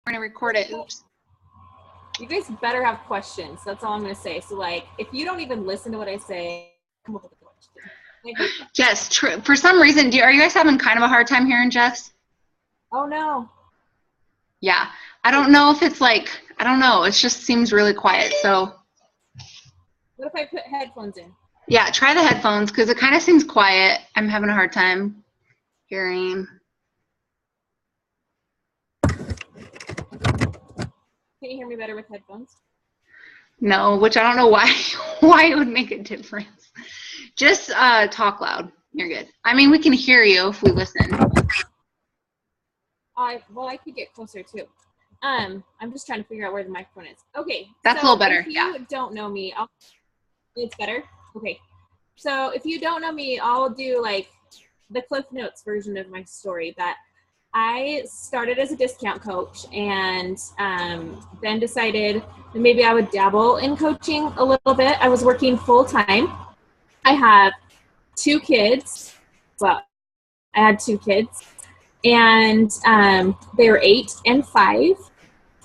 We're going to record it. Oops. You guys better have questions. That's all I'm going to say. So, like, if you don't even listen to what I say, come up with a question. Jess, for some reason, are you guys having kind of a hard time hearing Jess? Oh, no. Yeah. I don't know if it's like, I don't know. It just seems really quiet. So. What if I put headphones in? Yeah, try the headphones because it kind of seems quiet. I'm having a hard time hearing. Can you hear me better with headphones? No, which I don't know why it would make a difference. Just talk loud. You're good. I mean, we can hear you if we listen. Well, I could get closer too. I'm just trying to figure out where the microphone is. Okay. That's a little better. If you don't know me, it's better? Okay. So if you don't know me, I'll do like the Cliff Notes version of my story that I started as a discount coach and then decided that maybe I would dabble in coaching a little bit. I was working full time. I have 2 kids. Well, I had 2 kids and they were 8 and 5.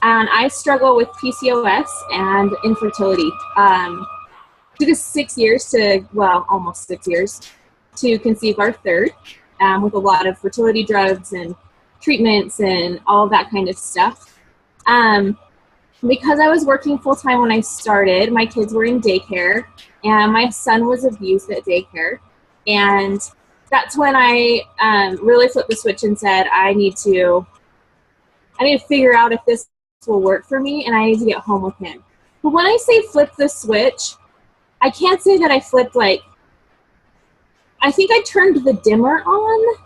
And I struggle with PCOS and infertility. It took us 6 years almost 6 years to conceive our third with a lot of fertility drugs and treatments and all that kind of stuff. Because I was working full-time when I started, my kids were in daycare and my son was abused at daycare. And that's when I really flipped the switch and said, I need to figure out if this will work for me and I need to get home with him. But when I say flip the switch, I can't say that I flipped I think I turned the dimmer on.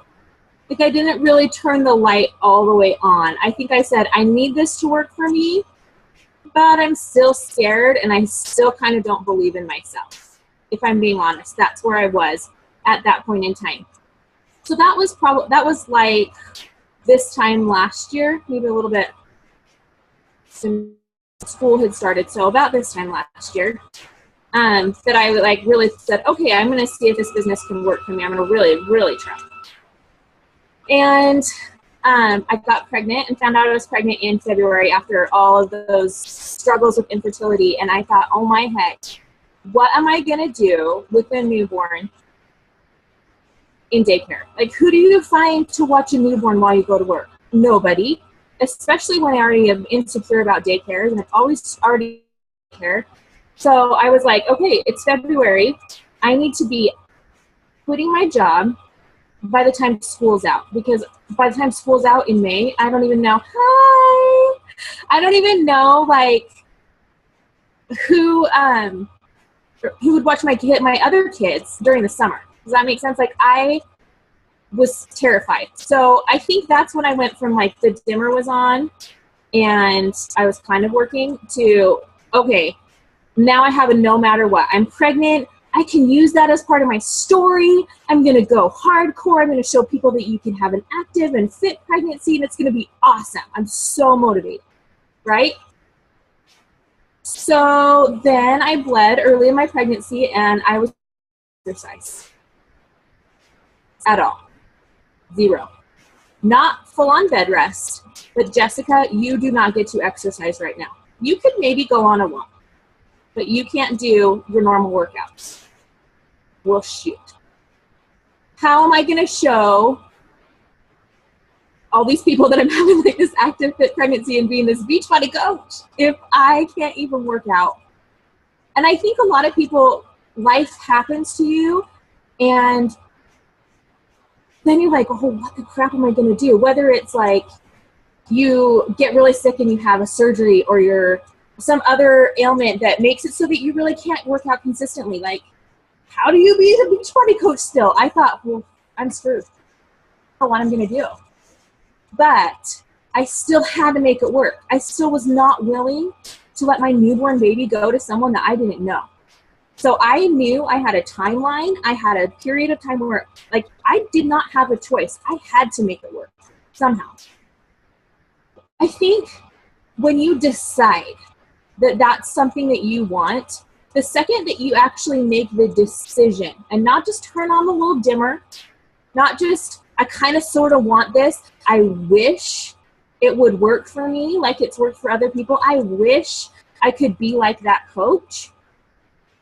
Like I didn't really turn the light all the way on. I think I said, I need this to work for me, but I'm still scared and I still kind of don't believe in myself. If I'm being honest, that's where I was at that point in time. So that was like this time last year, maybe a little bit since school had started. So about this time last year, that I really said, okay, I'm going to see if this business can work for me. I'm going to really, really try. And I got pregnant and found out I was pregnant in February after all of those struggles with infertility. And I thought, oh my heck, what am I going to do with a newborn in daycare? Like, who do you find to watch a newborn while you go to work? Nobody, especially when I already am insecure about daycare and I've always already daycare. So I was like, okay, it's February. I need to be quitting my job by the time school's out, because by the time school's out in May, I don't even know. Hi. I don't even know who would watch my other kids during the summer. Does that make sense? Like I was terrified. So I think that's when I went from the dimmer was on and I was kind of working to, okay, now I have a no matter what. I'm pregnant. I can use that as part of my story. I'm going to go hardcore. I'm going to show people that you can have an active and fit pregnancy, and it's going to be awesome. I'm so motivated, right? So then I bled early in my pregnancy, and I was exercise at all. 0. Not full-on bed rest, but Jessica, you do not get to exercise right now. You could maybe go on a walk, but you can't do your normal workouts. Well, shoot. How am I going to show all these people that I'm having this active fit pregnancy and being this Beachbody coach if I can't even work out? And I think a lot of people, life happens to you and then you're like, oh, what the crap am I going to do? Whether it's you get really sick and you have a surgery or you're some other ailment that makes it so that you really can't work out consistently. How do you be a Beachbody coach still? I thought, well, I'm screwed. I don't know what I'm going to do. But I still had to make it work. I still was not willing to let my newborn baby go to someone that I didn't know. So I knew I had a timeline. I had a period of time where I did not have a choice. I had to make it work somehow. I think when you decide that that's something that you want, the second that you actually make the decision and not just turn on the little dimmer, not just, I kind of sort of want this, I wish it would work for me like it's worked for other people. I wish I could be like that coach.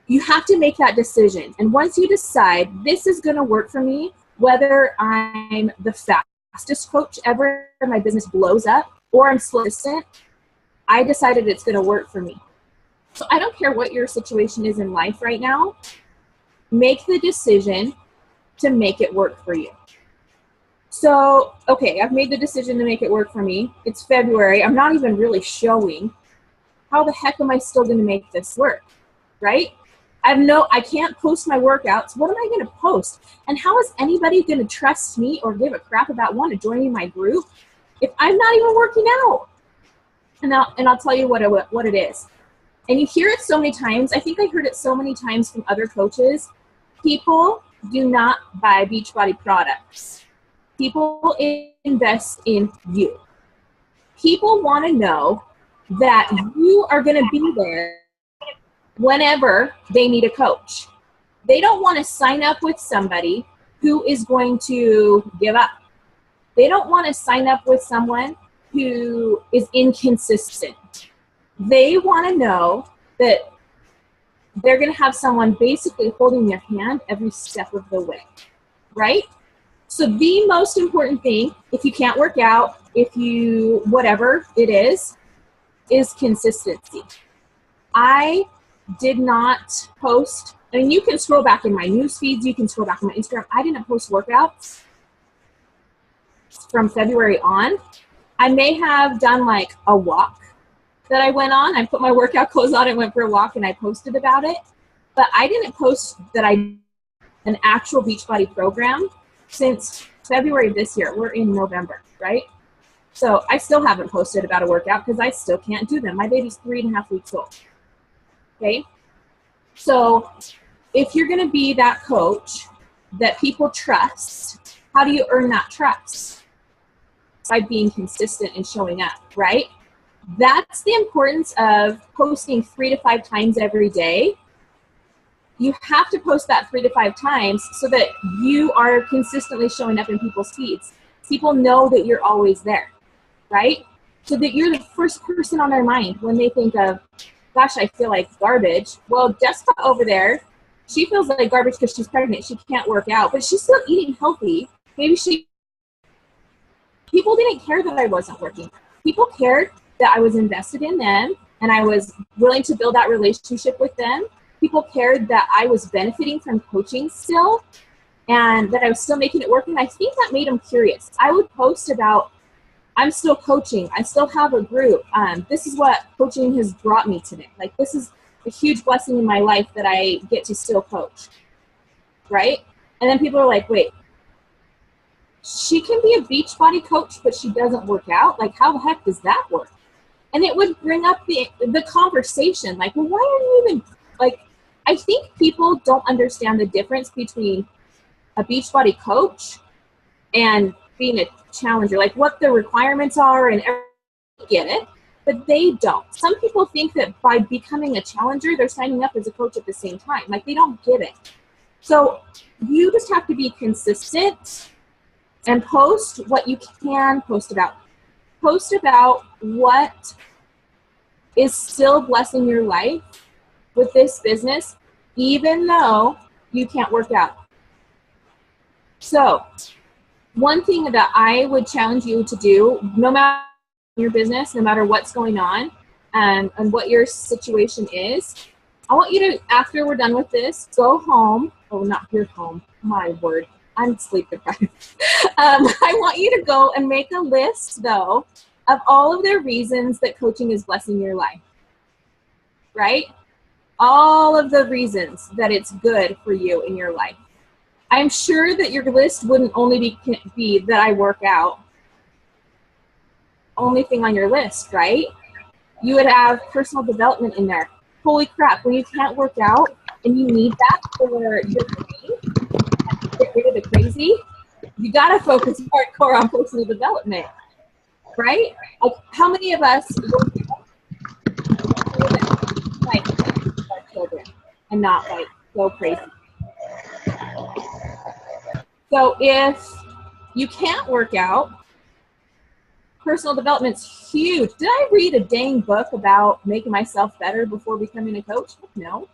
You have to make that decision. And once you decide this is going to work for me, whether I'm the fastest coach ever, my business blows up, or I'm slow assistant, I decided it's going to work for me. So I don't care what your situation is in life right now, make the decision to make it work for you. So, okay, I've made the decision to make it work for me. It's February. I'm not even really showing. How the heck am I still going to make this work, right? I can't post my workouts. What am I going to post? And how is anybody going to trust me or give a crap about wanting to join in my group if I'm not even working out? And I'll tell you what it is. And you hear it so many times. I think I heard it so many times from other coaches. People do not buy Beachbody products. People invest in you. People want to know that you are going to be there whenever they need a coach. They don't want to sign up with somebody who is going to give up. They don't want to sign up with someone who is inconsistent. They want to know that they're going to have someone basically holding their hand every step of the way, right? So the most important thing, if you can't work out, if you, whatever it is consistency. I did not post, I mean, you can scroll back in my news feeds, you can scroll back in my Instagram. I didn't post workouts from February on. I may have done like a walk that I went on. I put my workout clothes on and went for a walk and I posted about it. But I didn't post that I an actual Beachbody program since February of this year. We're in November, right? So I still haven't posted about a workout because I still can't do them. My baby's 3.5 weeks old. Okay? So if you're going to be that coach that people trust, how do you earn that trust? By being consistent and showing up, right? That's the importance of posting 3 to 5 times every day. You have to post that 3 to 5 times so that you are consistently showing up in people's feeds. People know that you're always there, right? So that you're the first person on their mind when they think of, gosh, I feel like garbage. Well, Jessica over there, she feels like garbage because she's pregnant. She can't work out, but she's still eating healthy. People didn't care that I wasn't working. People cared that I was invested in them and I was willing to build that relationship with them. People cared that I was benefiting from coaching still and that I was still making it work. And I think that made them curious. I would post about, I'm still coaching. I still have a group. This is what coaching has brought me today. Like, this is a huge blessing in my life that I get to still coach, right? And then people are like, wait, she can be a Beachbody coach, but she doesn't work out? Like, how the heck does that work? And it would bring up the conversation. Like, well, why are you even, like, I think people don't understand the difference between a Beachbody coach and being a challenger, like what the requirements are, and everyone get it, but they don't. Some people think that by becoming a challenger, they're signing up as a coach at the same time. Like, they don't get it. So you just have to be consistent and post what you can post about. Post about what is still blessing your life with this business, even though you can't work out. So one thing that I would challenge you to do, no matter your business, no matter what's going on, and what your situation is, I want you to, after we're done with this, go home. Oh, not your home. My word. I'm sleep deprived. I want you to go and make a list, though, of all of the reasons that coaching is blessing your life, right? All of the reasons that it's good for you in your life. I'm sure that your list wouldn't only be that I work out. Only thing on your list, right? You would have personal development in there. Holy crap, when you can't work out and you need that for your brain, get rid of the crazy, you gotta focus hardcore on personal development, right? Like, how many of us work like our children and not like go crazy? So if you can't work out, personal development's huge. Did I read a dang book about making myself better before becoming a coach? No.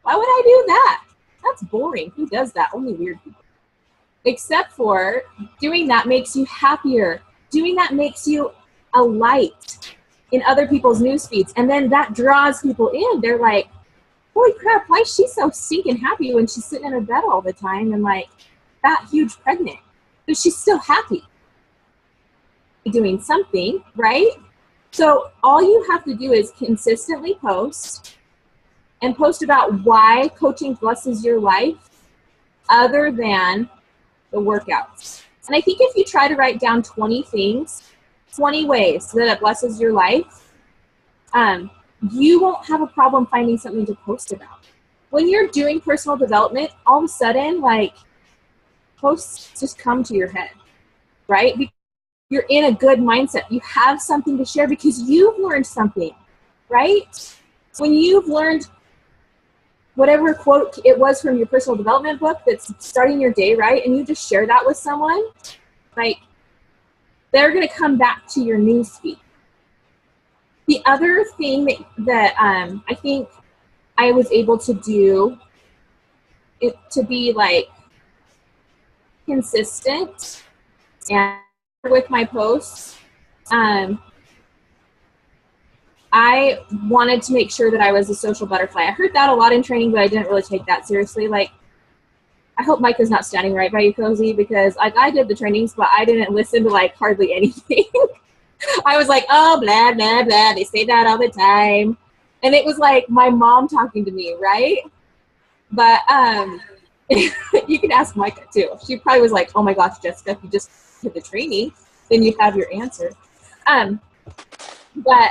Why would I do that? That's boring. Who does that? Only weird people. Except for doing that makes you happier. Doing that makes you a light in other people's news feeds. And then that draws people in. They're like, holy crap, why is she so stinking happy when she's sitting in her bed all the time and like that huge pregnant? But she's still happy doing something, right? So all you have to do is consistently post and post about why coaching blesses your life other than the workouts. And I think if you try to write down 20 things, 20 ways that it blesses your life, you won't have a problem finding something to post about. When you're doing personal development, all of a sudden, like, posts just come to your head, right? You're in a good mindset. You have something to share because you've learned something, right? When you've learned whatever quote it was from your personal development book that's starting your day, right? And you just share that with someone, like, they're going to come back to your newsfeed. The other thing that I think I was able to do it to be like consistent and with my posts, I wanted to make sure that I was a social butterfly. I heard that a lot in training, but I didn't really take that seriously. Like, I hope Mike is not standing right by you, Cozy, because like I did the trainings, but I didn't listen to like hardly anything. I was like, oh, blah, blah, blah. They say that all the time. And it was like my mom talking to me, right? But you can ask Micah too. She probably was like, oh my gosh, Jessica, if you just did the training, then you have your answer. But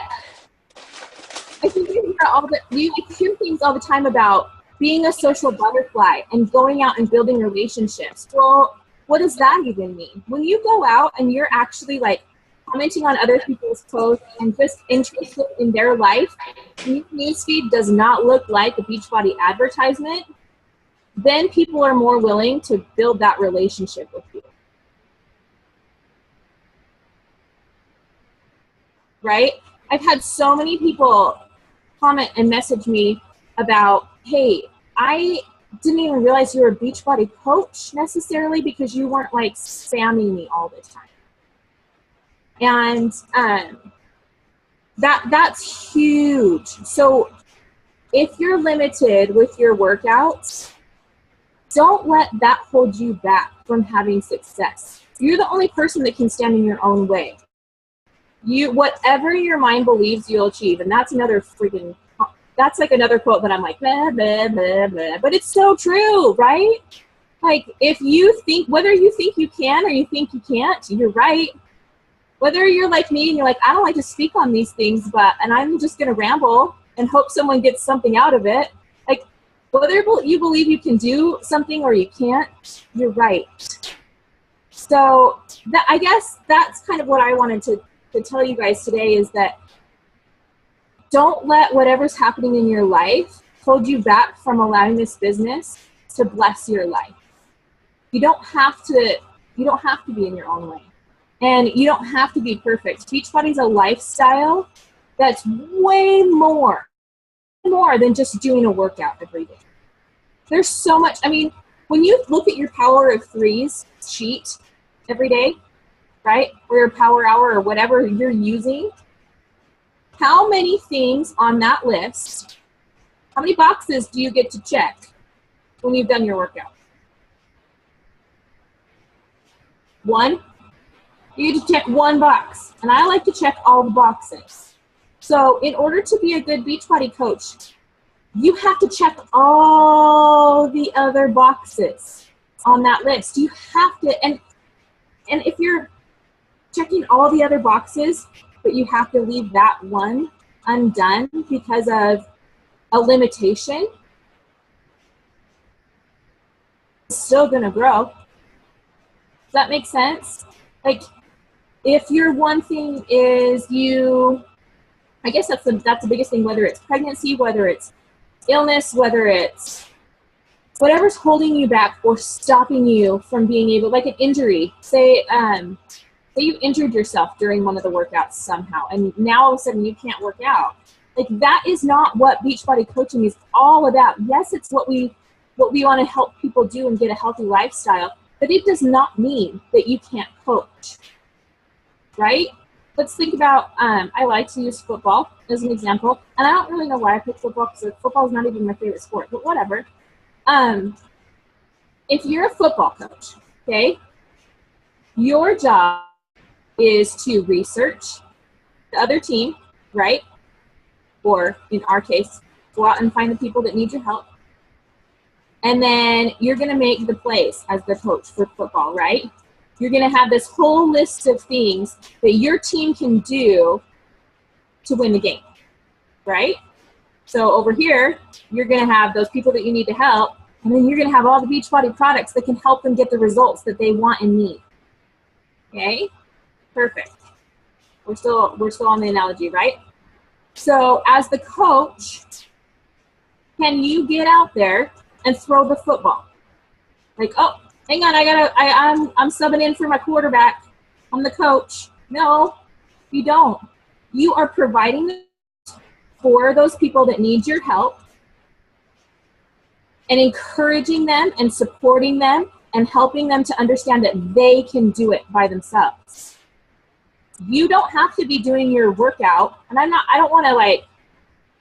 I think you hear things all the time about being a social butterfly and going out and building relationships. Well, what does that even mean? When you go out and you're actually like commenting on other people's posts and just interested in their life, and your newsfeed does not look like a Beachbody advertisement, then people are more willing to build that relationship with you. Right? I've had so many people comment and message me about, hey, I didn't even realize you were a Beachbody coach necessarily because you weren't like spamming me all the time. And that's huge. So if you're limited with your workouts, don't let that hold you back from having success. You're the only person that can stand in your own way. Whatever your mind believes, you'll achieve. And that's that's like another quote that I'm like, blah, blah, blah, blah. But it's so true, right? Like, if you think, whether you think you can or you think you can't, you're right. Whether you're like me and you're like, I don't like to speak on these things, and I'm just going to ramble and hope someone gets something out of it. Like, whether you believe you can do something or you can't, you're right. So I guess that's kind of what I wanted to tell you guys today, is that don't let whatever's happening in your life hold you back from allowing this business to bless your life. You don't have to be in your own way. And you don't have to be perfect. Beachbody's a lifestyle that's way more than just doing a workout every day. There's so much. I mean, when you look at your Power of Threes sheet every day, right, or your Power Hour or whatever you're using, how many things on that list, how many boxes do you get to check when you've done your workout? One. You get to check one box, and I like to check all the boxes. So in order to be a good Beachbody coach, you have to check all the other boxes on that list. You have to, and if you're checking all the other boxes, but you have to leave that one undone because of a limitation, it's still gonna grow. Does that make sense? Like, if your one thing is I guess that's the biggest thing, whether it's pregnancy, whether it's illness, whether it's whatever's holding you back or stopping you from being able, like an injury. Say say you injured yourself during one of the workouts somehow, and now all of a sudden you can't work out. Like, that is not what Beachbody coaching is all about. Yes, it's what we want to help people do and get a healthy lifestyle, but it does not mean that you can't coach, right? Let's think about, I like to use football as an example, and I don't really know why I picked football, because football is not even my favorite sport, but whatever. If you're a football coach, okay, your job is to research the other team, right? Or in our case, go out and find the people that need your help. And then you're going to make the plays as the coach for football, right? You're going to have this whole list of things that your team can do to win the game, right? So over here, you're going to have those people that you need to help, and then you're going to have all the Beachbody products that can help them get the results that they want and need. Okay? Perfect. We're still on the analogy, right? So as the coach, can you get out there and throw the football? Like, oh, hang on, I'm subbing in for my quarterback. I'm the coach. No, you don't. You are providing for those people that need your help and encouraging them and supporting them and helping them to understand that they can do it by themselves. You don't have to be doing your workout, and I don't want to like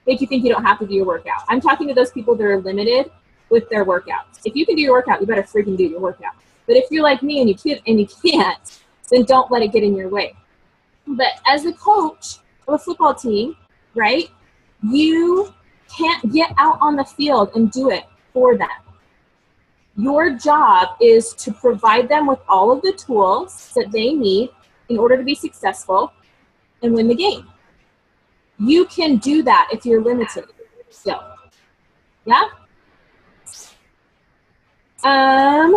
make you think you don't have to do your workout. I'm talking to those people that are limited with their workouts. If you can do your workout, you better freaking do your workout. But if you're like me and you can't, then don't let it get in your way. But as the coach of a football team, right, you can't get out on the field and do it for them. Your job is to provide them with all of the tools that they need in order to be successful and win the game. You can do that if you're limited still. Yeah? I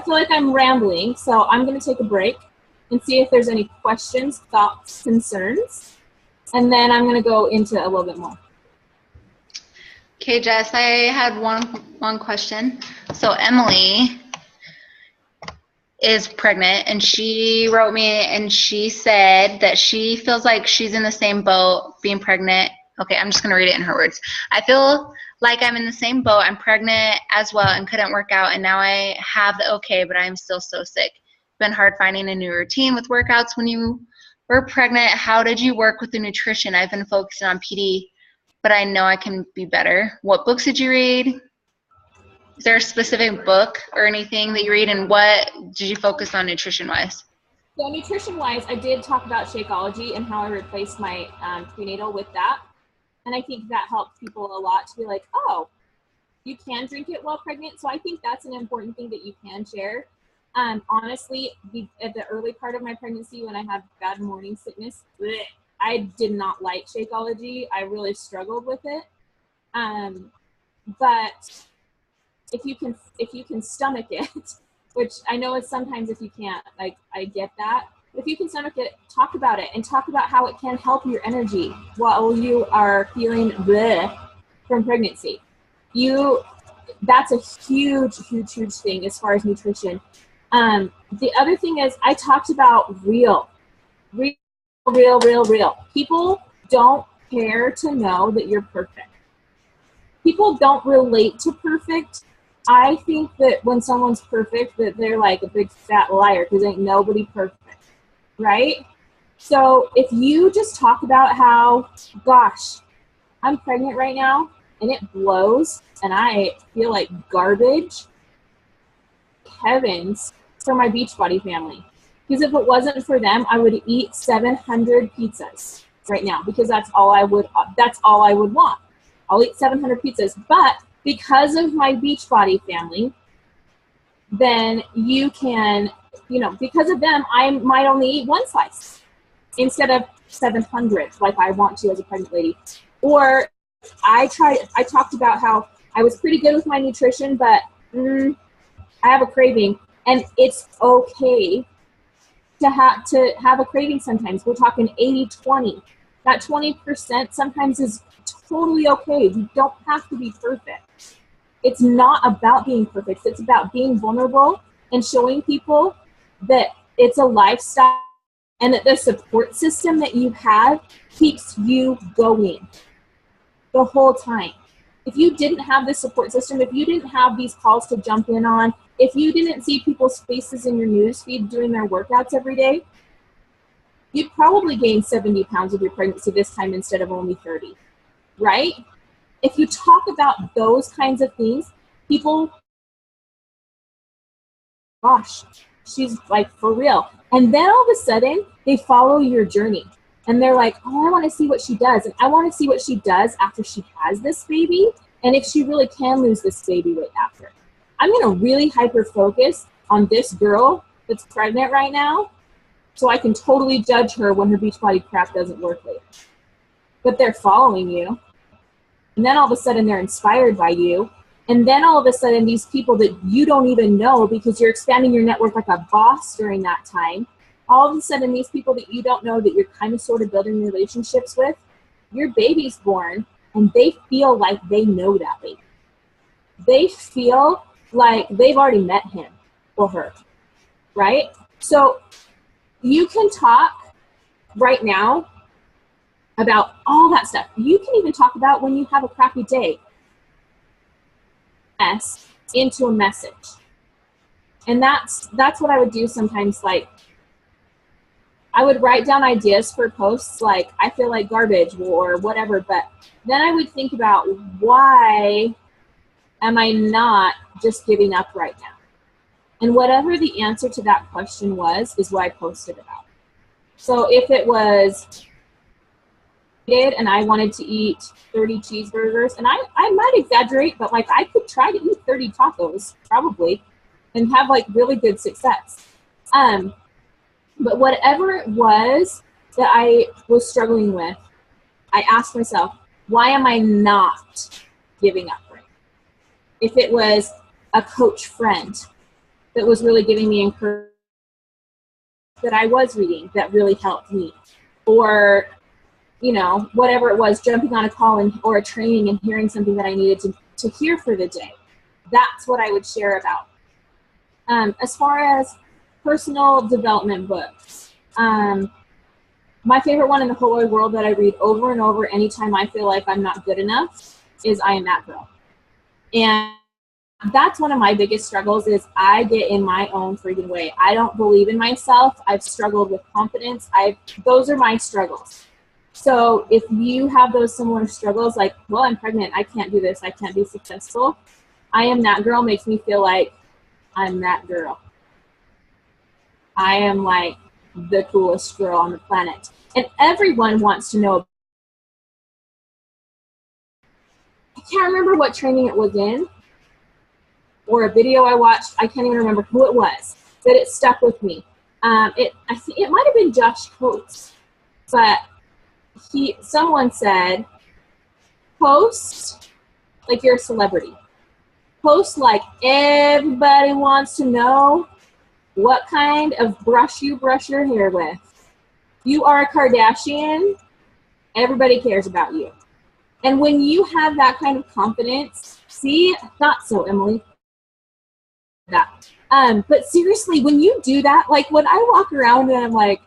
feel like I'm rambling, so I'm going to take a break and see if there's any questions, thoughts, concerns, and then I'm going to go into a little bit more. Okay, Jess, I had one question. So Emily is pregnant, and she wrote me and she said that she feels like she's in the same boat being pregnant. Okay, I'm just going to read it in her words. I feel like I'm in the same boat. I'm pregnant as well and couldn't work out, and now I have the okay, but I'm still so sick. It's been hard finding a new routine with workouts when you were pregnant. How did you work with the nutrition? I've been focusing on PD, but I know I can be better. What books did you read? Is there a specific book or anything that you read, and what did you focus on nutrition-wise? So nutrition-wise, I did talk about Shakeology and how I replaced my prenatal with that. And I think that helped people a lot to be like, oh, you can drink it while pregnant. So I think that's an important thing that you can share. Honestly, at the early part of my pregnancy, when I had bad morning sickness, I did not like Shakeology. I really struggled with it. But if you can stomach it, which I know it's sometimes if you can't, like, I get that. But if you can stomach it, talk about it and talk about how it can help your energy while you are feeling bleh from pregnancy. That's a huge thing as far as nutrition. The other thing is I talked about real. People don't care to know that you're perfect. People don't relate to perfect. I think that when someone's perfect, that they're like a big fat liar, because ain't nobody perfect, right? So if you just talk about how, gosh, I'm pregnant right now and it blows and I feel like garbage, heavens for my Beachbody family. Because if it wasn't for them, I would eat 700 pizzas right now, because that's all I would want. I'll eat 700 pizzas, but because of my Beachbody family, then you can, because of them, I might only eat one slice instead of 700 like I want to as a pregnant lady. Or I talked about how I was pretty good with my nutrition, but I have a craving, and it's okay to have a craving sometimes. We're talking 80-20. That 20% sometimes is totally okay. You don't have to be perfect. It's not about being perfect. It's about being vulnerable and showing people that It's a lifestyle, and that the support system that you have keeps you going the whole time. If you didn't have this support system, if you didn't have these calls to jump in on, if you didn't see people's faces in your newsfeed doing their workouts every day, you'd probably gain 70 pounds with your pregnancy this time instead of only 30, right? If you talk about those kinds of things, people, gosh, she's like for real. And then all of a sudden, they follow your journey. And they're like, oh, I want to see what she does. And I want to see what she does after she has this baby. And if she really can lose this baby weight after. I'm going to really hyper focus on this girl that's pregnant right now, so I can totally judge her when her Beachbody crap doesn't work later. But they're following you. And then all of a sudden they're inspired by you. And then all of a sudden these people that you don't even know, because you're expanding your network like a boss during that time, all of a sudden these people that you don't know that you're kind of sort of building relationships with, your baby's born and they feel like they know that baby. They feel like they've already met him or her, right? So you can talk right now about all that stuff. You can even talk about when you have a crappy day. Into a message. And that's what I would do sometimes. Like, I would write down ideas for posts like, I feel like garbage or whatever, but then I would think about, why am I not just giving up right now? And whatever the answer to that question was is what I posted about. So if it was and I wanted to eat 30 cheeseburgers, and I might exaggerate, but like I could try to eat 30 tacos probably and have like really good success. But whatever it was that I was struggling with, I asked myself, why am I not giving up right? If it was a coach friend that was really giving me encouragement that I was reading that really helped me, or you know, whatever it was, jumping on a call or a training and hearing something that I needed to hear for the day. That's what I would share about. As far as personal development books, my favorite one in the whole wide world that I read over and over anytime I feel like I'm not good enough is I Am That Girl. And that's one of my biggest struggles is I get in my own freaking way. I don't believe in myself. I've struggled with confidence. Those are my struggles. So if you have those similar struggles, like, well, I'm pregnant, I can't do this, I can't be successful, I Am That Girl makes me feel like I'm that girl. I am like the coolest girl on the planet. And everyone wants to know. I can't remember what training it was in or a video I watched. I can't even remember who it was, but it stuck with me. I think it might have been Josh Coates, but someone said, post like you're a celebrity. Post like everybody wants to know what kind of brush you brush your hair with. You are a Kardashian. Everybody cares about you. And when you have that kind of confidence, see, not so, Emily. That. But seriously, when you do that, like when I walk around and I'm like,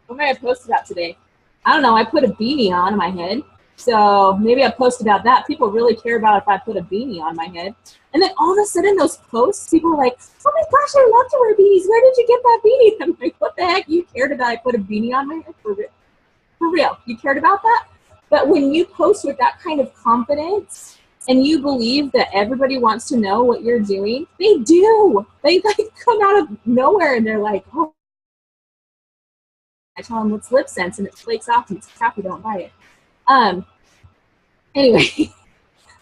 what am I post about today? I don't know, I put a beanie on my head. So maybe I post about that. People really care about if I put a beanie on my head. And then all of a sudden those posts, people are like, oh my gosh, I love to wear beanies. Where did you get that beanie? I'm like, what the heck? You cared about I put a beanie on my head? For real. You cared about that? But when you post with that kind of confidence and you believe that everybody wants to know what you're doing, they do. They like come out of nowhere and they're like, oh. I tell them what's lip sense and it flakes off and it's crappy, don't buy it. Anyway,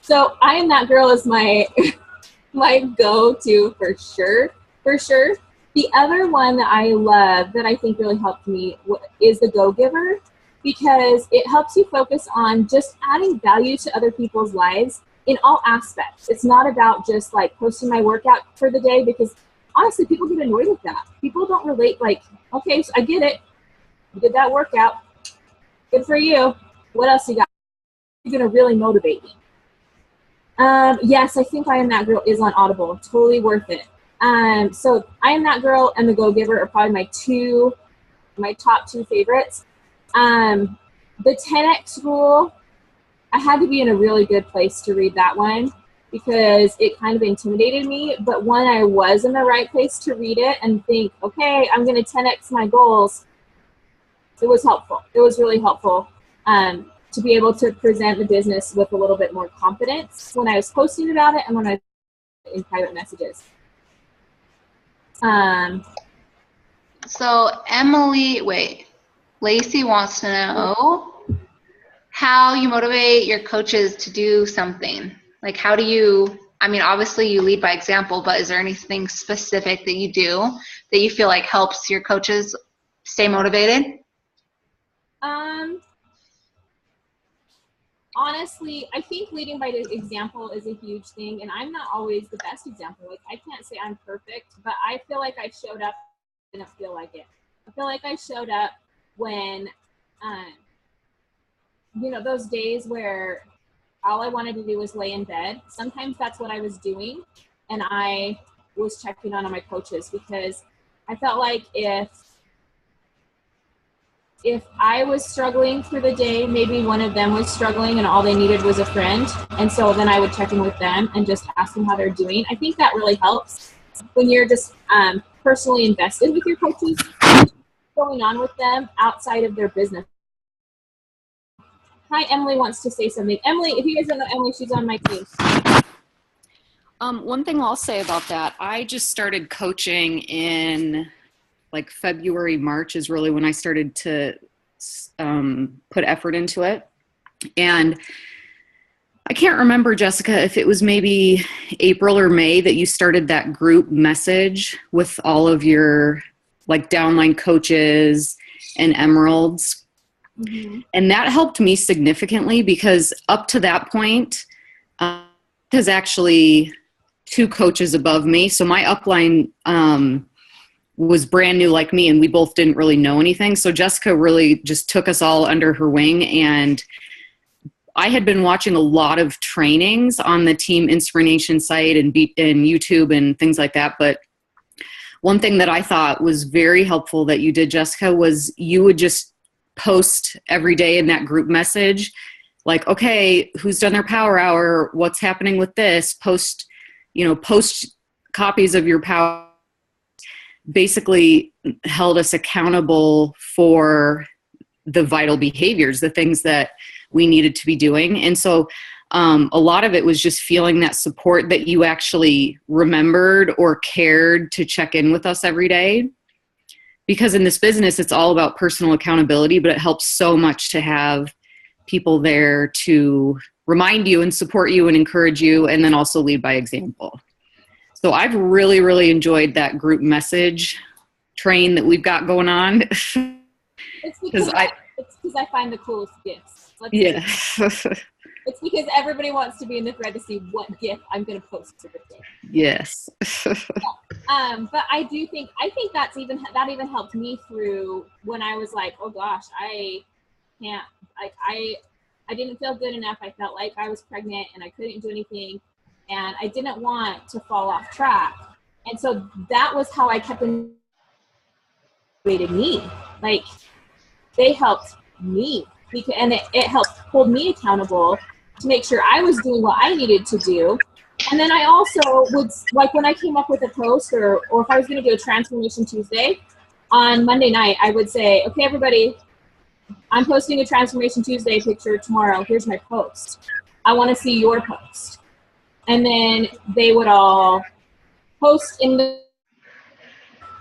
so I Am That Girl is my go-to for sure. The other one that I love that I think really helped me is the Go Giver, because it helps you focus on just adding value to other people's lives in all aspects. It's not about just like posting my workout for the day, because honestly, people get annoyed with that. People don't relate like, okay, so I get it. You did that workout. Good for you. What else you got? You're going to really motivate me. Yes, I think I Am That Girl is on Audible. Totally worth it. So I Am That Girl and The Go-Giver are probably my top two favorites. The 10X Rule, I had to be in a really good place to read that one because it kind of intimidated me. But when I was in the right place to read it and think, okay, I'm going to 10X my goals, it was helpful. It was really helpful to be able to present the business with a little bit more confidence when I was posting about it and when I was in private messages. So Lacey wants to know how you motivate your coaches to do something. Like, how do you, I mean, obviously you lead by example, but is there anything specific that you do that you feel like helps your coaches stay motivated? Honestly, I think leading by example is a huge thing, and I'm not always the best example. Like, I can't say I'm perfect, but I feel like I showed up. I didn't feel like it. I feel like I showed up when, those days where all I wanted to do was lay in bed. Sometimes that's what I was doing, and I was checking on my coaches because I felt like if I was struggling through the day, maybe one of them was struggling and all they needed was a friend. And so then I would check in with them and just ask them how they're doing. I think that really helps when you're just personally invested with your coaches, going on with them outside of their business. Hi, Emily wants to say something. Emily, if you guys don't know Emily, she's on my team. One thing I'll say about that, I just started coaching in like February, March is really when I started to put effort into it. And I can't remember, Jessica, if it was maybe April or May that you started that group message with all of your like downline coaches and emeralds. Mm-hmm. And that helped me significantly because up to that point, there's actually 2 coaches above me. So my upline was brand new like me, and we both didn't really know anything. So Jessica really just took us all under her wing, and I had been watching a lot of trainings on the Team Inspiration site and YouTube and things like that. But one thing that I thought was very helpful that you did, Jessica, was you would just post every day in that group message, like, okay, who's done their power hour? What's happening with this? Post copies of your power. Basically held us accountable for the vital behaviors, the things that we needed to be doing. And so a lot of it was just feeling that support that you actually remembered or cared to check in with us every day. Because in this business, it's all about personal accountability, but it helps so much to have people there to remind you and support you and encourage you, and then also lead by example. So I've really, really enjoyed that group message train that we've got going on. It's because I find the coolest gifts. It's because everybody wants to be in the thread to see what gift I'm going to post to the day. Yes. But I think that even helped me through when I was like, oh gosh, I can't, like, I didn't feel good enough. I felt like I was pregnant and I couldn't do anything. And I didn't want to fall off track. And so that was how I kept motivated me. Like, they helped me. And it helped hold me accountable to make sure I was doing what I needed to do. And then I also would, like, when I came up with a post or if I was going to do a Transformation Tuesday, on Monday night, I would say, okay, everybody, I'm posting a Transformation Tuesday picture tomorrow. Here's my post. I want to see your post. And then they would all post and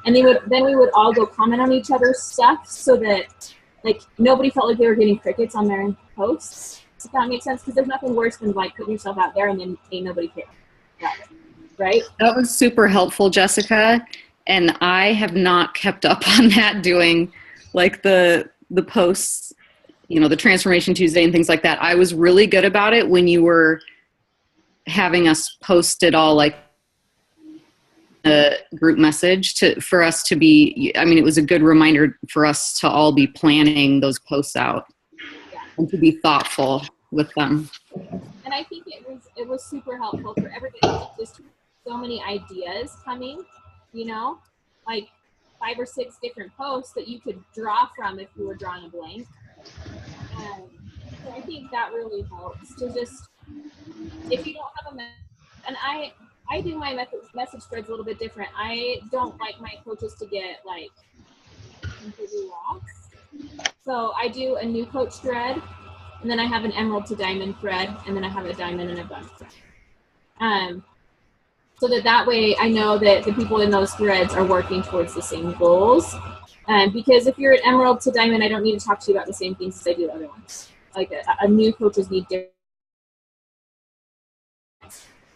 we would all go comment on each other's stuff so that, like, nobody felt like they were getting crickets on their posts. If that makes sense, because there's nothing worse than like putting yourself out there and then ain't nobody care. Right? That was super helpful, Jessica. And I have not kept up on that, doing like the posts, the Transformation Tuesday and things like that. I was really good about it when you were having us post it all, like a group message for us to be, it was a good reminder for us to all be planning those posts out and to be thoughtful with them. And I think it was super helpful for everybody. So so many ideas coming, you know, like 5 or 6 different posts that you could draw from if you were drawing a blank. So I think that really helps to just, if you don't have a message, and I do my message threads a little bit different. I don't like my coaches to get like completely lost. So I do a new coach thread, and then I have an emerald to diamond thread, and then I have a diamond and a bronze thread. So that way I know that the people in those threads are working towards the same goals. Because if you're an emerald to diamond, I don't need to talk to you about the same things as I do other ones. Like a new coaches need different.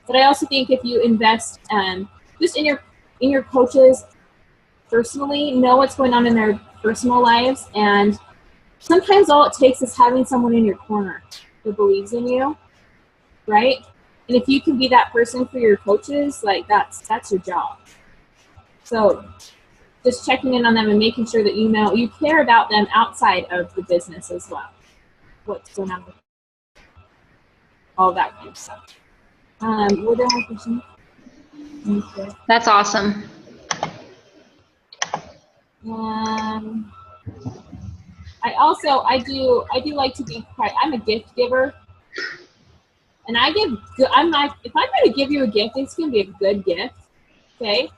But I also think if you invest just in your coaches personally, know what's going on in their personal lives, and sometimes all it takes is having someone in your corner that believes in you, right? And if you can be that person for your coaches, like that's your job. So just checking in on them and making sure that you know you care about them outside of the business as well. What's going on with all that kind of stuff. Were there more questions? Okay. That's awesome. I do like to be. I'm a gift giver, and I give. I'm not. If I'm going to give you a gift, it's going to be a good gift, okay?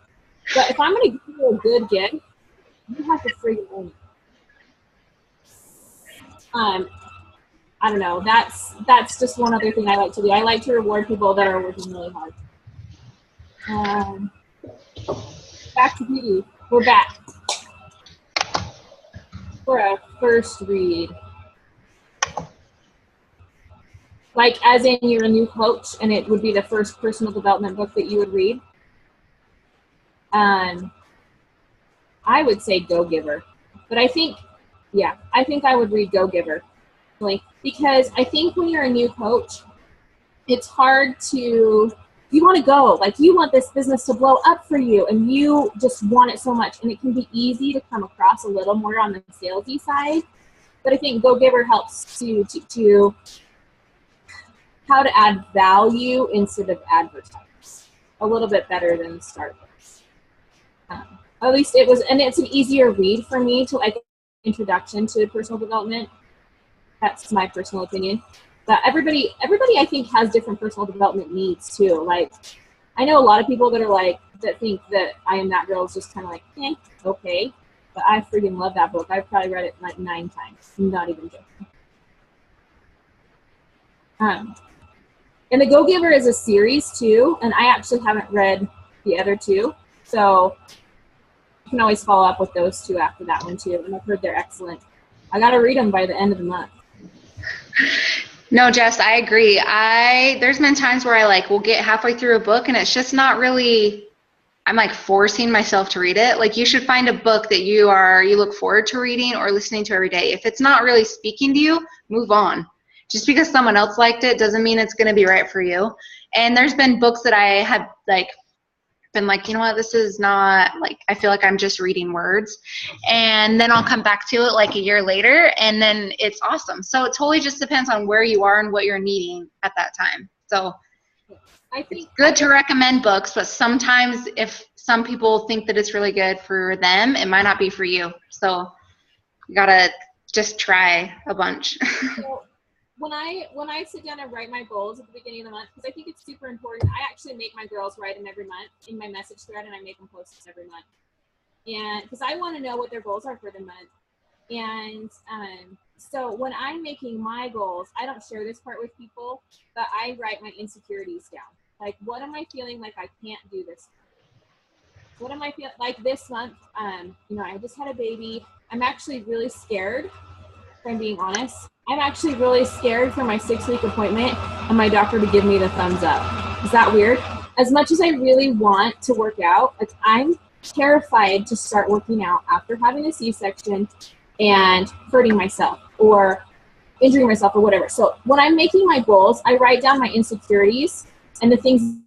But if I'm going to give you a good gift, you have to freaking own it. I don't know. That's just one other thing I like to do. I like to reward people that are working really hard. Back to beauty. We're back for a first read. Like as in you're a new coach and it would be the first personal development book that you would read. I would say Go Giver. But I think I would read Go Giver. Because I think when you're a new coach, it's hard to, you want to go, like you want this business to blow up for you and you just want it so much, and it can be easy to come across a little more on the salesy side. But I think Go Giver helps to how to add value instead of advertise a little bit better than Starbucks. At least it was, and it's an easier read for me to like introduction to personal development. That's my personal opinion. But everybody I think has different personal development needs too. Like I know a lot of people that are like, that think that I Am That Girl is just kind of like, okay. But I freaking love that book. I've probably read it like 9 times. I'm not even joking. And the Go Giver is a series too, and I actually haven't read the other 2. So you can always follow up with those 2 after that one too. And I've heard they're excellent. I got to read them by the end of the month. No, Jess, I agree. There's been times where I will get halfway through a book and it's just not really, I'm like forcing myself to read it. Like you should find a book that you look forward to reading or listening to every day. If it's not really speaking to you, move on. Just because someone else liked it doesn't mean it's going to be right for you. And there's been books that I have been like, you know what, this is not, I feel like I'm just reading words, and then I'll come back to it a year later and then it's awesome. So it totally just depends on where you are and what you're needing at that time. So I think it's good to recommend books, but sometimes if some people think that it's really good for them, it might not be for you. So you gotta just try a bunch. When I sit down and write my goals at the beginning of the month, because I think it's super important, I actually make my girls write them every month in my message thread, and I make them post them every month. And because I want to know what their goals are for the month. And so when I'm making my goals, I don't share this part with people, but I write my insecurities down. Like, what am I feeling like I can't do this? What am I feeling like this month? I just had a baby. I'm actually really scared, if I'm being honest. I'm actually really scared for my 6-week appointment and my doctor to give me the thumbs up. Is that weird? As much as I really want to work out, I'm terrified to start working out after having a C-section and hurting myself or injuring myself or whatever. So when I'm making my goals, I write down my insecurities and the things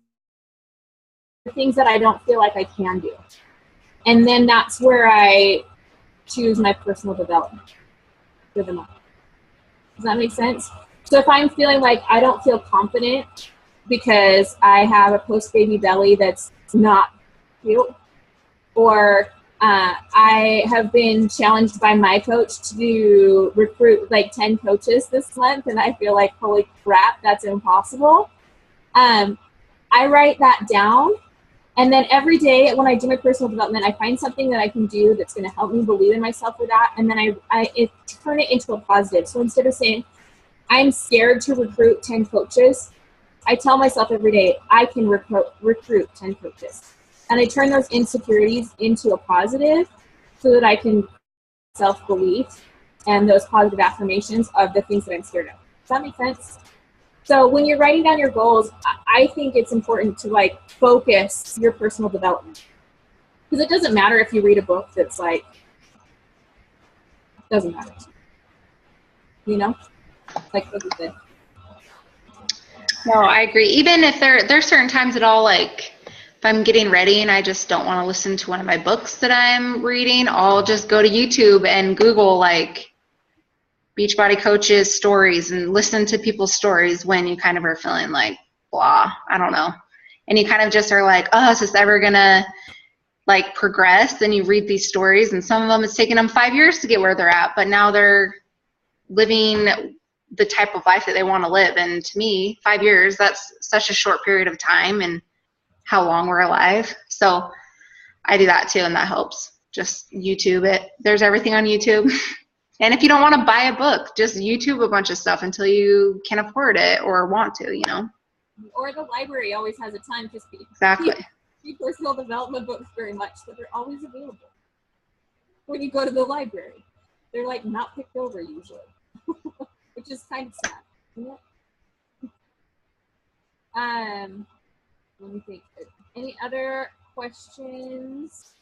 that I don't feel like I can do. And then that's where I choose my personal development for the month. Does that make sense? So if I'm feeling like I don't feel confident because I have a post-baby belly that's not cute, or I have been challenged by my coach to recruit like 10 coaches this month, and I feel like, holy crap, that's impossible. I write that down, and then every day when I do my personal development, I find something that I can do that's going to help me believe in myself with that, and then I turn it into a positive. So instead of saying, I'm scared to recruit 10 coaches, I tell myself every day, I can recruit 10 coaches. And I turn those insecurities into a positive so that I can self-belief and those positive affirmations of the things that I'm scared of. Does that make sense? So when you're writing down your goals, I think it's important to like focus your personal development. Because it doesn't matter if you read a book that's like, doesn't matter. You know? Like what you said. No, I agree. Even if there's certain times at all, like if I'm getting ready and I just don't want to listen to one of my books that I'm reading, I'll just go to YouTube and Google like Beachbody coaches stories and listen to people's stories when you kind of are feeling like blah, I don't know. And you kind of just are like, oh, is this ever gonna like progress? And you read these stories, and some of them it's taken them 5 years to get where they're at, but now they're living the type of life that they want to live. And to me, 5 years, that's such a short period of time and how long we're alive. So I do that too, and that helps. Just YouTube it. There's everything on YouTube. And if you don't want to buy a book, just YouTube a bunch of stuff until you can afford it or want to, you know. Or the library always has a ton, because Exactly. personal development books very much, so they're always available when you go to the library. They're like not picked over usually, which is kind of sad. Isn't it? Let me think. Any other questions?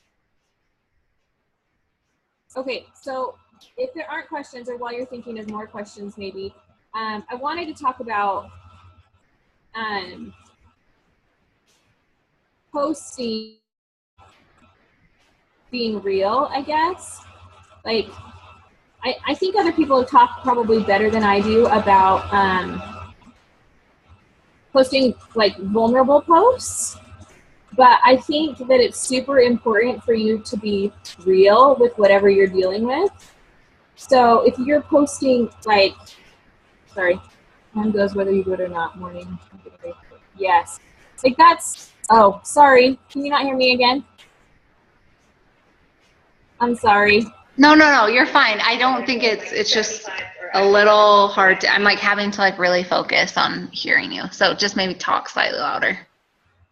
Okay, so if there aren't questions, or while you're thinking of more questions maybe, I wanted to talk about posting being real, I guess. Like, I think other people talk probably better than I do about posting like vulnerable posts, but I think that it's super important for you to be real with whatever you're dealing with. So if you're posting like, sorry, time goes whether you do it or not, morning. Yes. Like that's, oh, sorry. Can you not hear me again? I'm sorry. No, you're fine. I don't think it's just a little hard to, I'm like having to like really focus on hearing you. So just maybe talk slightly louder.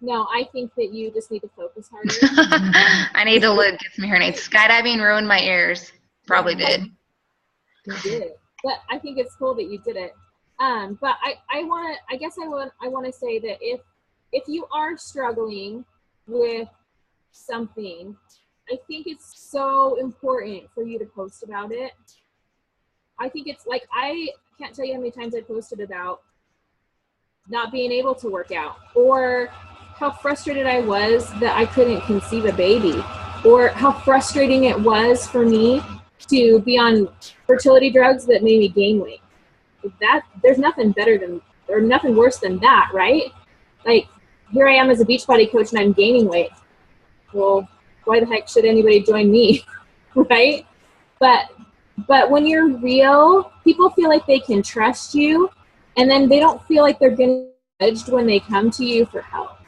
No, I think that you just need to focus harder. I need to get some hearing aids. Skydiving ruined my ears. Probably did. You did. But I think it's cool that you did it. But I want to say that if you are struggling with something, I think it's so important for you to post about it. I think it's like, I can't tell you how many times I posted about not being able to work out, or how frustrated I was that I couldn't conceive a baby, or how frustrating it was for me to be on fertility drugs that made me gain weight. There's nothing better than, or nothing worse than that, right? Like, here I am as a Beachbody coach and I'm gaining weight. Well, why the heck should anybody join me, right? But when you're real, people feel like they can trust you, and then they don't feel like they're getting judged when they come to you for help.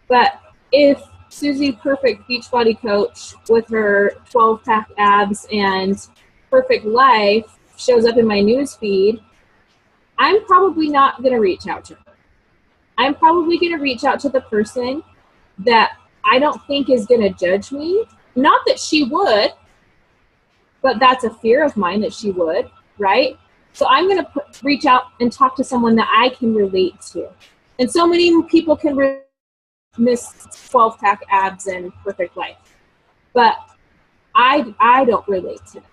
But if Susie Perfect Beachbody Coach with her 12-pack abs and perfect life shows up in my news feed, I'm probably not going to reach out to her. I'm probably going to reach out to the person that I don't think is going to judge me. Not that she would, but that's a fear of mine that she would, right? So I'm going to reach out and talk to someone that I can relate to. And so many people can miss 12-pack abs and perfect life, but I don't relate to that.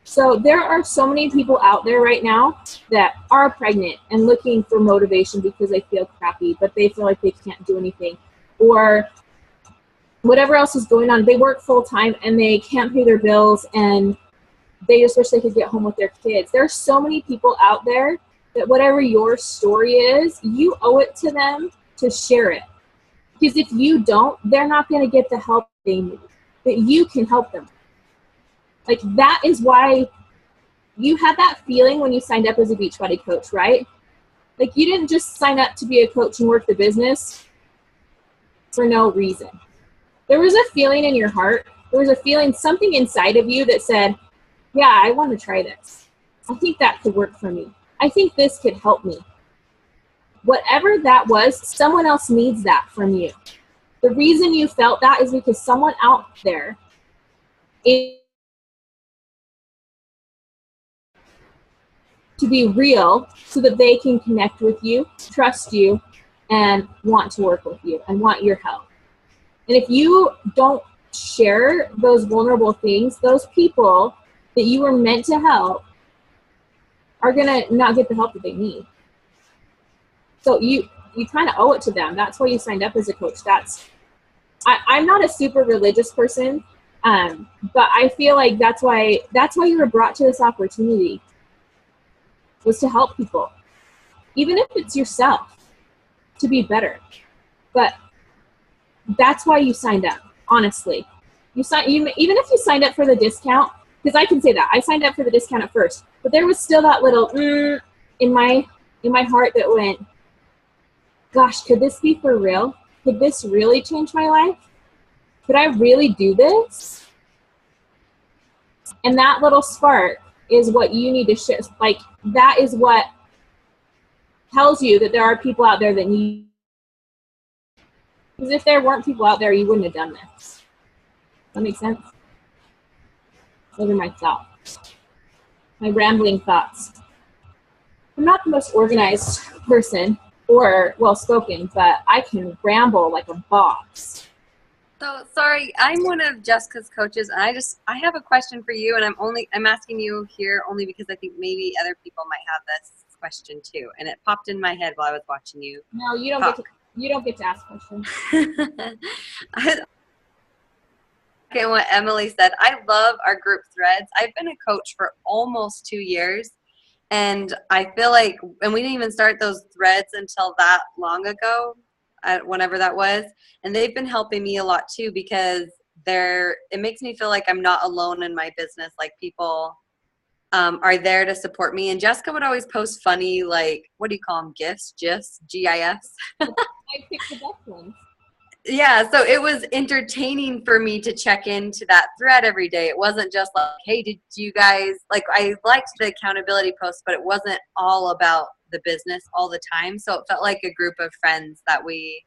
So there are so many people out there right now that are pregnant and looking for motivation because they feel crappy, but they feel like they can't do anything, or whatever else is going on. They work full time and they can't pay their bills, and they just wish they could get home with their kids. There are so many people out there that whatever your story is, you owe it to them to share it. Because if you don't, they're not going to get the help they need, that you can help them. Like, that is why you had that feeling when you signed up as a Beachbody coach, right? Like, you didn't just sign up to be a coach and work the business for no reason. There was a feeling in your heart. There was a feeling, something inside of you that said, yeah, I want to try this. I think that could work for me. I think this could help me. Whatever that was, someone else needs that from you. The reason you felt that is because someone out there is to be real so that they can connect with you, trust you, and want to work with you and want your help. And if you don't share those vulnerable things, those people that you were meant to help are going to not get the help that they need. So you kind of owe it to them. That's why you signed up as a coach. I'm not a super religious person, but I feel like that's why you were brought to this opportunity, was to help people, even if it's yourself, to be better. But that's why you signed up, honestly. Even if you signed up for the discount, because I can say that I signed up for the discount at first, but there was still that little in my heart that went, gosh, could this be for real? Could this really change my life? Could I really do this? And that little spark is what you need to share. Like, that is what tells you that there are people out there that need. Because if there weren't people out there, you wouldn't have done this. Does that make sense? Those are my thoughts. My rambling thoughts. I'm not the most organized person or well-spoken, but I can ramble like a boss. So sorry, I'm one of Jessica's coaches, and I have a question for you, and I'm asking you here only because I think maybe other people might have this question too, and it popped in my head while I was watching you. No, you don't get to ask questions. Okay, what Emily said, I love our group threads. I've been a coach for almost 2 years, and I feel like, and we didn't even start those threads until that long ago, whenever that was, and they've been helping me a lot too, because it makes me feel like I'm not alone in my business. Like, people are there to support me, and Jessica would always post funny, like, what do you call them, GIFs, GIFs. I picked the best ones. Yeah, so it was entertaining for me to check into that thread every day. It wasn't just like, hey, did you guys, like, I liked the accountability posts, but it wasn't all about the business all the time. So it felt like a group of friends that we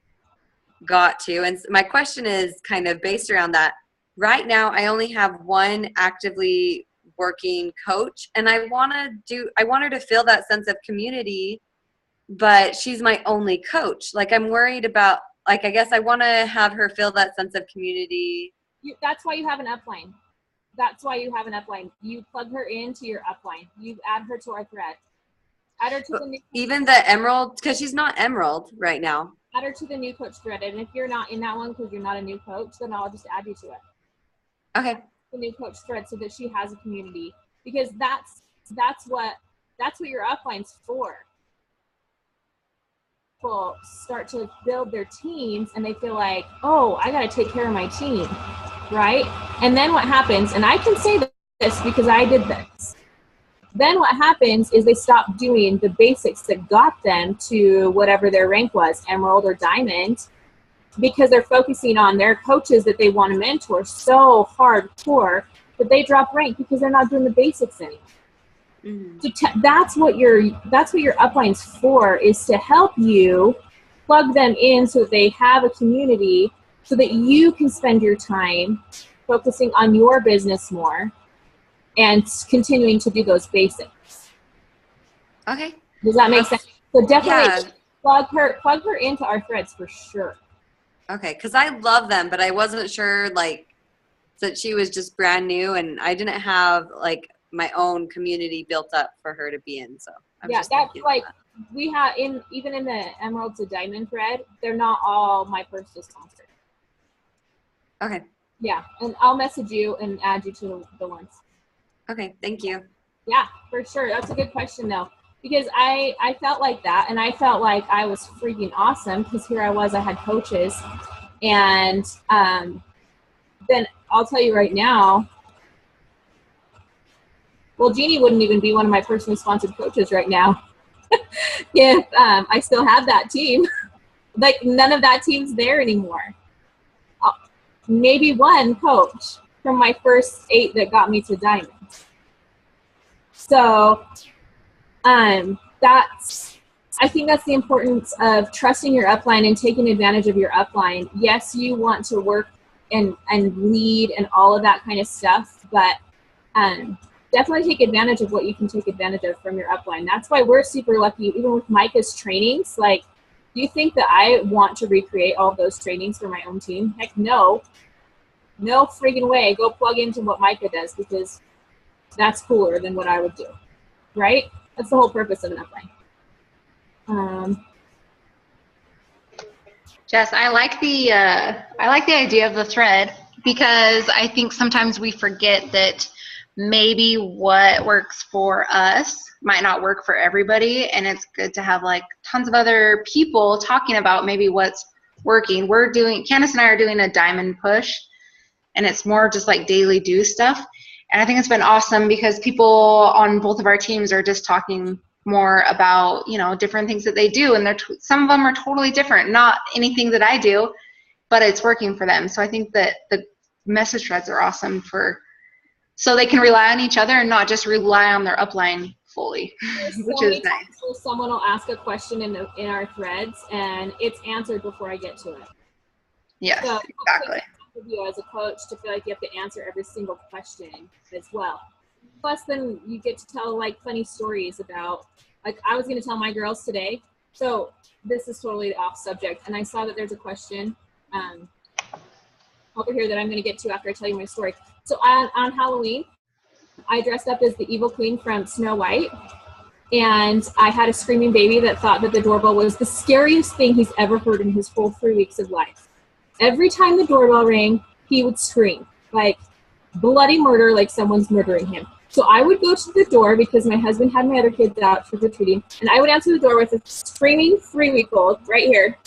got to. And my question is kind of based around that. Right now, I only have one actively working coach, and I want her to feel that sense of community, but she's my only coach. Like, I'm worried about, like, I guess I want to have her feel that sense of community. That's why you have an upline. That's why you have an upline. You plug her into your upline. You add her to our thread. Add her to the new. Even the Emerald, because she's not Emerald right now. Add her to the new coach thread. And if you're not in that one because you're not a new coach, then I'll just add you to it. Okay. The new coach thread, so that she has a community. Because that's what your upline's for. People start to build their teams and they feel like, oh, I got to take care of my team, right? And then what happens, and I can say this because I did this, then what happens is they stop doing the basics that got them to whatever their rank was, Emerald or Diamond, because they're focusing on their coaches that they want to mentor so hardcore that they drop rank because they're not doing the basics anymore. Mm-hmm. So that's what your upline's for, is to help you plug them in so that they have a community, so that you can spend your time focusing on your business more and continuing to do those basics. Okay. Does that make sense? So definitely yeah. plug her into our threads for sure. Okay, because I love them, but I wasn't sure, like, that she was just brand new, and I didn't have, like, my own community built up for her to be in. So that's like that. We have even in the Emerald to Diamond thread, they're not all my personal sponsors. Okay. Yeah, and I'll message you and add you to the ones. Okay, thank you. Yeah, for sure. That's a good question though. because I felt like that, and I felt like I was freaking awesome because here I was, I had coaches, and then I'll tell you right now, well, Jeannie wouldn't even be one of my personally sponsored coaches right now if I still have that team. Like, none of that team's there anymore. Maybe one coach from my first 8 that got me to diamond. So I think that's the importance of trusting your upline and taking advantage of your upline. Yes, you want to work and lead and all of that kind of stuff, but definitely take advantage of what you can take advantage of from your upline. That's why we're super lucky, even with Micah's trainings. Like, do you think that I want to recreate all of those trainings for my own team? Heck no. No friggin' way. Go plug into what Micah does, because that's cooler than what I would do, right? That's the whole purpose of an upline. Jess, I like the idea of the thread, because I think sometimes we forget that maybe what works for us might not work for everybody, and it's good to have like tons of other people talking about maybe what's working. Candace and I are doing a diamond push, and it's more just like daily do stuff. And I think it's been awesome because people on both of our teams are just talking more about, different things that they do. And some of them are totally different, not anything that I do, but it's working for them. So I think that the message threads are awesome so they can rely on each other and not just rely on their upline fully, which is nice. Someone will ask a question in our threads, and it's answered before I get to it. Yes, so, exactly. You as a coach to feel like you have to answer every single question as well. Plus, then you get to tell like funny stories about, like, I was going to tell my girls today. So this is totally off subject, and I saw that there's a question over here that I'm going to get to after I tell you my story. So on Halloween, I dressed up as the evil queen from Snow White, and I had a screaming baby that thought that the doorbell was the scariest thing he's ever heard in his whole 3 weeks of life. Every time the doorbell rang, he would scream, like bloody murder, like someone's murdering him. So I would go to the door because my husband had my other kids out trick-or-treating, and I would answer the door with a screaming 3-week-old right here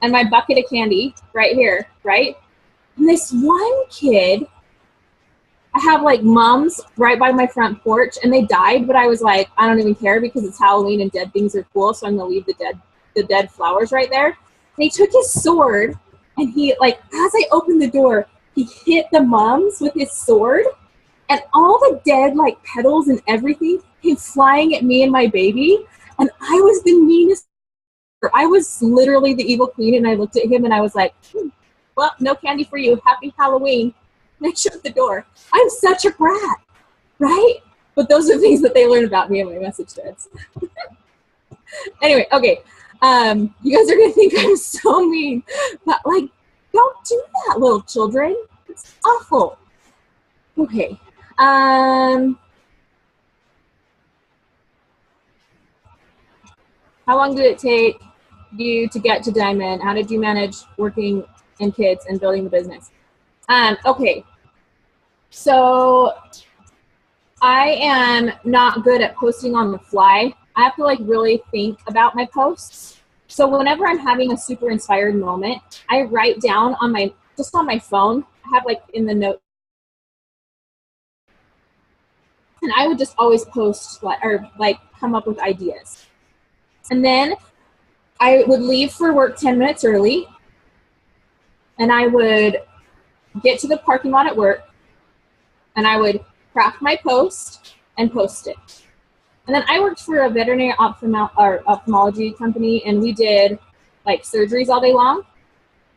and my bucket of candy right here, right? And this one kid, I have like mums right by my front porch, and they died, but I was like, I don't even care because it's Halloween and dead things are cool, so I'm going to leave the dead flowers right there. And he took his sword, and he, like, as I opened the door, he hit the mums with his sword, and all the dead, like, petals and everything came flying at me and my baby, and I was the meanest. I was literally the evil queen, and I looked at him, and I was like, well, no candy for you. Happy Halloween. And I shut the door. I'm such a brat, right? But those are things that they learn about me in my message threads. Anyway, okay. You guys are going to think I'm so mean, but like, don't do that, little children. It's awful. Okay. How long did it take you to get to Diamond? How did you manage working in kids and building the business? Okay. So I am not good at posting on the fly. I have to like really think about my posts. So whenever I'm having a super inspired moment, I write down on my phone, I have like in the note, and I would just always post or come up with ideas. And then I would leave for work 10 minutes early, and I would get to the parking lot at work, and I would craft my post and post it. And then I worked for a veterinary ophthalmology company, and we did like surgeries all day long.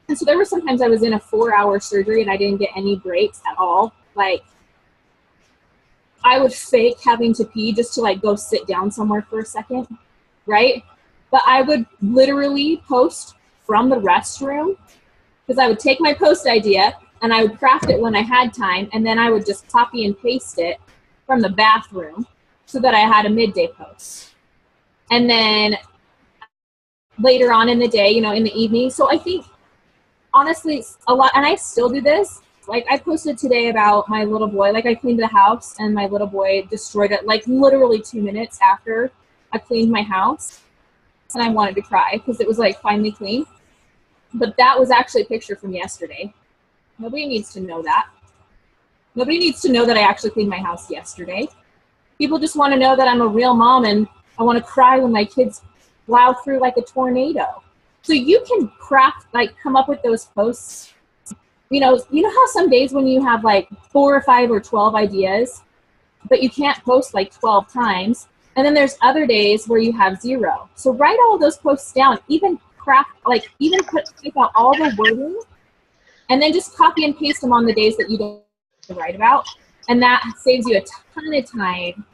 And so there were sometimes I was in a 4-hour surgery and I didn't get any breaks at all. Like, I would fake having to pee just to like go sit down somewhere for a second, right? But I would literally post from the restroom, because I would take my post idea and I would craft it when I had time, and then I would just copy and paste it from the bathroom so that I had a midday post. And then later on in the day, in the evening. So I think, honestly, a lot, and I still do this. Like, I posted today about my little boy. Like, I cleaned the house, and my little boy destroyed it, like, literally 2 minutes after I cleaned my house and I wanted to cry because it was like finally clean. But that was actually a picture from yesterday. Nobody needs to know that. Nobody needs to know that I actually cleaned my house yesterday. People just want to know that I'm a real mom and I want to cry when my kids plow through like a tornado. So you can craft, like come up with those posts. You know how some days when you have like 4 or 5 or 12 ideas, but you can't post like 12 times. And then there's other days where you have 0. So write all those posts down, even take out all the wording, and then just copy and paste them on the days that you don't write about. And that saves you a ton of time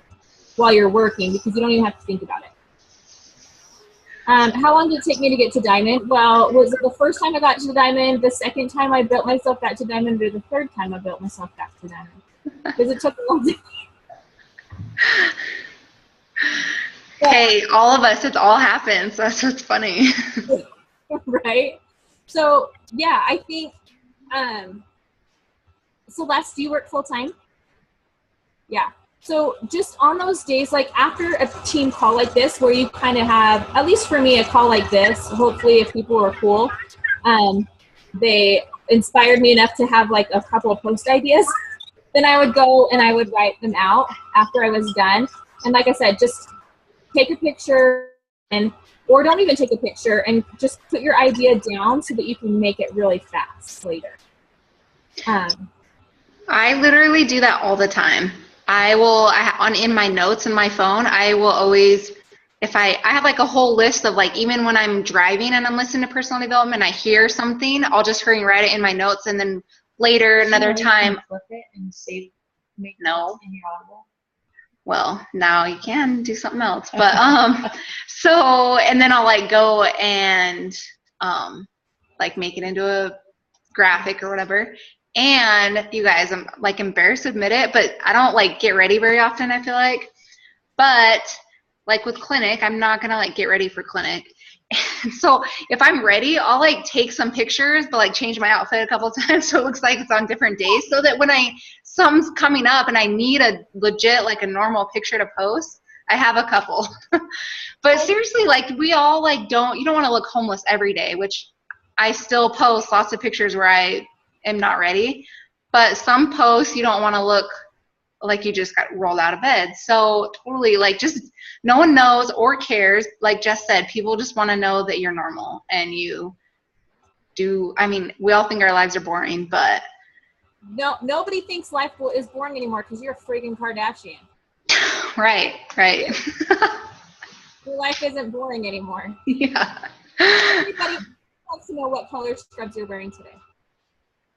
while you're working because you don't even have to think about it. How long did it take me to get to Diamond? Well, was it the first time I got to Diamond, the second time I built myself back to Diamond, or the third time I built myself back to Diamond? Because it took a long time. Hey, all of us, it's all happens. That's what's funny. Right? So, yeah, I think, Celeste, do you work full time? Yeah. So just on those days, like after a team call like this, where you kind of have, at least for me, a call like this, hopefully if people are cool, they inspired me enough to have like a couple of post ideas, then I would go and I would write them out after I was done. And like I said, just take a picture or don't even take a picture and just put your idea down so that you can make it really fast later. I literally do that all the time. In my notes in my phone, I will always, if I have like a whole list of like, even when I'm driving and I'm listening to personal development, I hear something, I'll just hurry and write it in my notes. And then later, another time. Flip it and save, make No. in your Audible. Well, now you can do something else, but, and then I'll like go and, like make it into a graphic or whatever. And you guys, I'm like embarrassed to admit it, but I don't like get ready very often, I feel like. But like with clinic, I'm not gonna like get ready for clinic. And so if I'm ready, I'll like take some pictures, but like change my outfit a couple times so it looks like it's on different days, so that when something's coming up and I need a legit like a normal picture to post, I have a couple. But seriously, like we all like you don't want to look homeless every day, which I still post lots of pictures where I am not ready, but some posts you don't want to look like you just got rolled out of bed. So totally, like, just no one knows or cares. Like Jess said, people just want to know that you're normal and you do. I mean, we all think our lives are boring, but No, nobody thinks life is boring anymore because you're a friggin' Kardashian. right. Your life isn't boring anymore. Yeah. Everybody wants to know what color scrubs you're wearing today.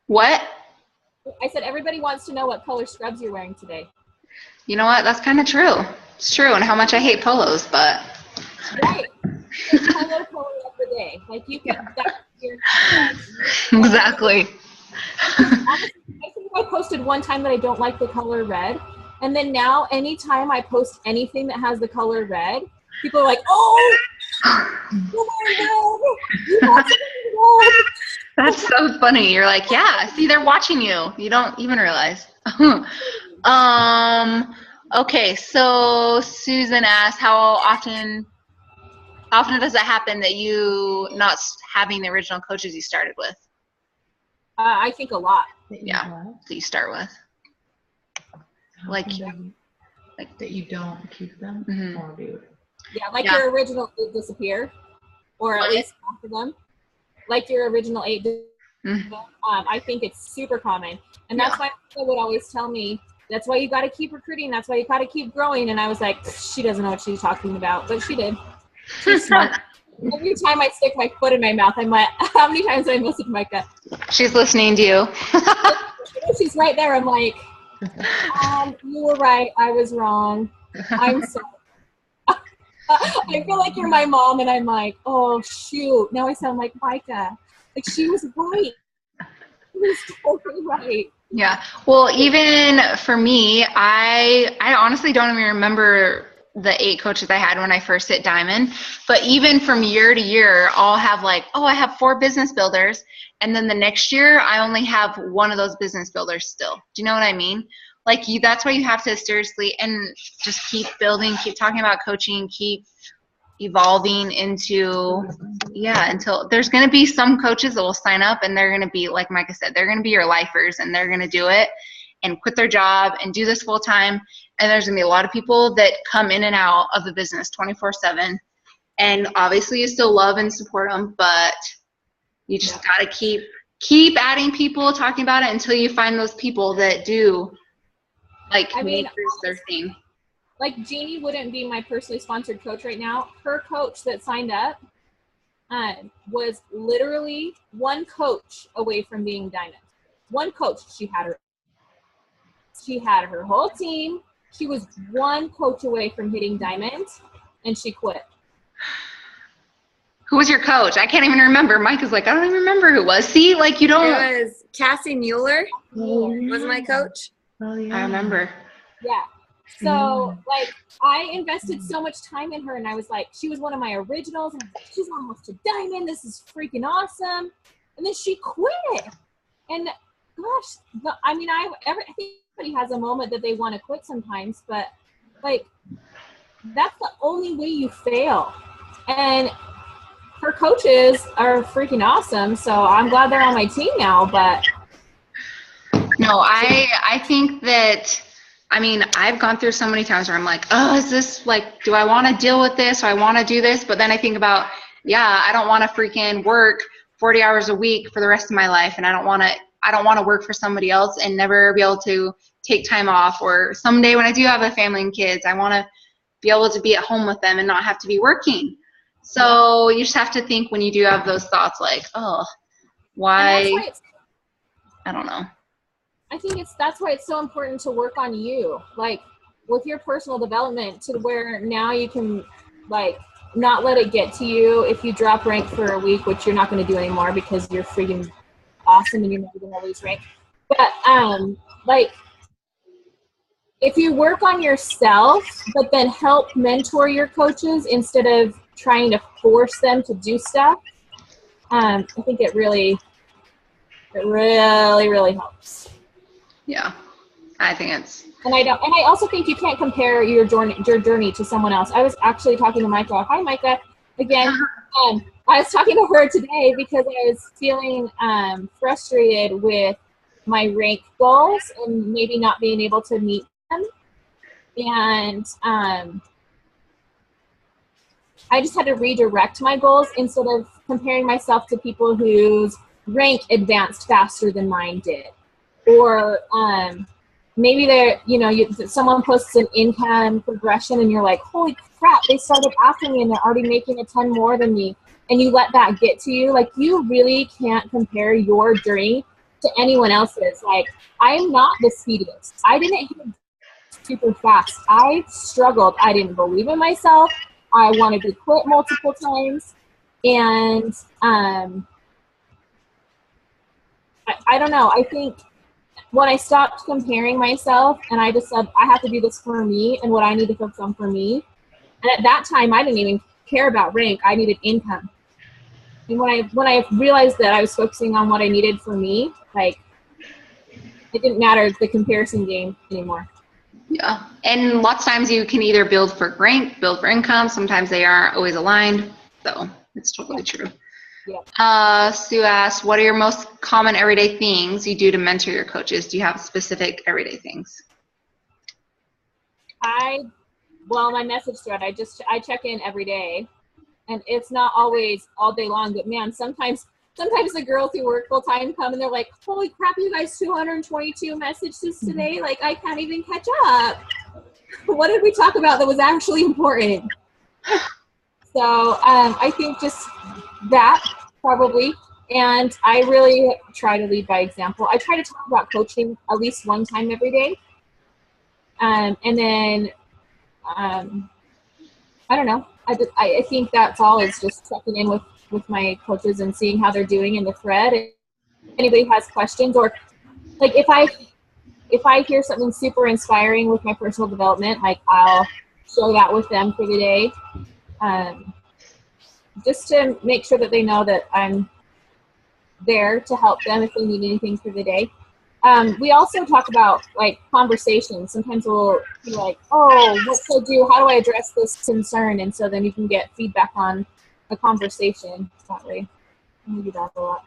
What? I said everybody wants to know what color scrubs you're wearing today. You know what? That's kind of true. It's true, and how much I hate polos, but. Right. Color of the day. Like you can. Exactly. I think I posted one time that I don't like the color red, and then now anytime I post anything that has the color red, people are like, "Oh, you're wearing red. You want to wear red." That's so funny. You're like, yeah, see, they're watching you. You don't even realize. Okay, so Susan asked, how often does it happen that you not having the original coaches you started with? I think a lot. Yeah, that you start with. Like that you don't keep them or do. Yeah, like your original 8 disappear, or at least half of them. Like your original 8. I think it's super common. And that's why people would always tell me, that's why you got to keep recruiting. That's why you got to keep growing. And I was like, she doesn't know what she's talking about. But she did. She's smart. Every time I stick my foot in my mouth, I'm like, how many times have I messaged Micah? She's listening to you. She's right there. I'm like, you were right. I was wrong. I'm sorry. I feel like you're my mom, and I'm like, oh, shoot. Now I sound like Micah. Like, she was right. She was totally right. Yeah. Well, even for me, I honestly don't even remember the 8 coaches I had when I first hit Diamond. But even from year to year, I'll have like, oh, I have 4 business builders. And then the next year, I only have 1 of those business builders still. Do you know what I mean? Like that's why you have to seriously and just keep building, keep talking about coaching, keep evolving into, until there's going to be some coaches that will sign up and they're going to be, like Micah said, they're going to be your lifers and they're going to do it and quit their job and do this full time. And there's going to be a lot of people that come in and out of the business 24/7. And obviously you still love and support them, but you just got to keep adding people, talking about it until you find those people that do make this their thing. Like Jeannie wouldn't be my personally sponsored coach right now. Her coach that signed up was literally one coach away from being diamond. One coach. She had her whole team. She was one coach away from hitting diamond, and she quit. Who was your coach? I can't even remember. Mike is like, I don't even remember who it was. See, like you don't. It was Cassie Mueller was my coach. Oh, yeah. I remember. Yeah. So, like, I invested so much time in her, and I was like, she was one of my originals, and I was like, she's almost to diamond. This is freaking awesome. And then she quit. And, gosh, I think everybody has a moment that they want to quit sometimes, but, like, that's the only way you fail. And her coaches are freaking awesome, so I'm glad they're on my team now, but. No, I think that, I've gone through so many times where I'm like, oh, is this like, do I want to deal with this? Or I want to do this? But then I think about, I don't want to freaking work 40 hours a week for the rest of my life. And I don't want to work for somebody else and never be able to take time off. Or someday when I do have a family and kids, I want to be able to be at home with them and not have to be working. So you just have to think when you do have those thoughts like, oh, why? I don't know. I think that's why it's so important to work on you, like with your personal development, to where now you can like not let it get to you if you drop rank for a week, which you're not going to do anymore because you're freaking awesome and you're never going to lose rank. But like if you work on yourself, but then help mentor your coaches instead of trying to force them to do stuff, I think it really helps. Yeah, I think it's. And I also think you can't compare your journey to someone else. I was actually talking to Micah. Hi, Micah, again. I was talking to her today because I was feeling frustrated with my rank goals and maybe not being able to meet them. And I just had to redirect my goals instead of comparing myself to people whose rank advanced faster than mine did. Or maybe someone posts an income progression and you're like, holy crap, they started after me and they're already making a ton more than me. And you let that get to you. Like, you really can't compare your journey to anyone else's. Like, I'm not the speediest. I didn't hit super fast. I struggled. I didn't believe in myself. I wanted to quit multiple times. And I don't know. I think when I stopped comparing myself and I just said, I have to do this for me and what I need to focus on for me. And at that time, I didn't even care about rank. I needed income. And when I realized that I was focusing on what I needed for me, like, it didn't matter the comparison game anymore. Yeah. And lots of times you can either build for rank, build for income. Sometimes they aren't always aligned. So it's totally true. Yeah. Sue asked, what are your most common everyday things you do to mentor your coaches? Do you have specific everyday things? My message thread, I check in every day, and it's not always all day long, but man, sometimes the girls who work full time come and they're like, holy crap, you guys, 222 messages today. Like, I can't even catch up. What did we talk about that was actually important? So I think just that probably. And I really try to lead by example. I try to talk about coaching at least one time every day. And then, I don't know. I think that's all, is just checking in with my coaches and seeing how they're doing in the thread. If anybody has questions, or like if I hear something super inspiring with my personal development, like I'll share that with them for the day. Just to make sure that they know that I'm there to help them if they need anything for the day. We also talk about like conversations. Sometimes we'll be like, oh, what should I do? How do I address this concern? And so then you can get feedback on a conversation that way. We do that a lot.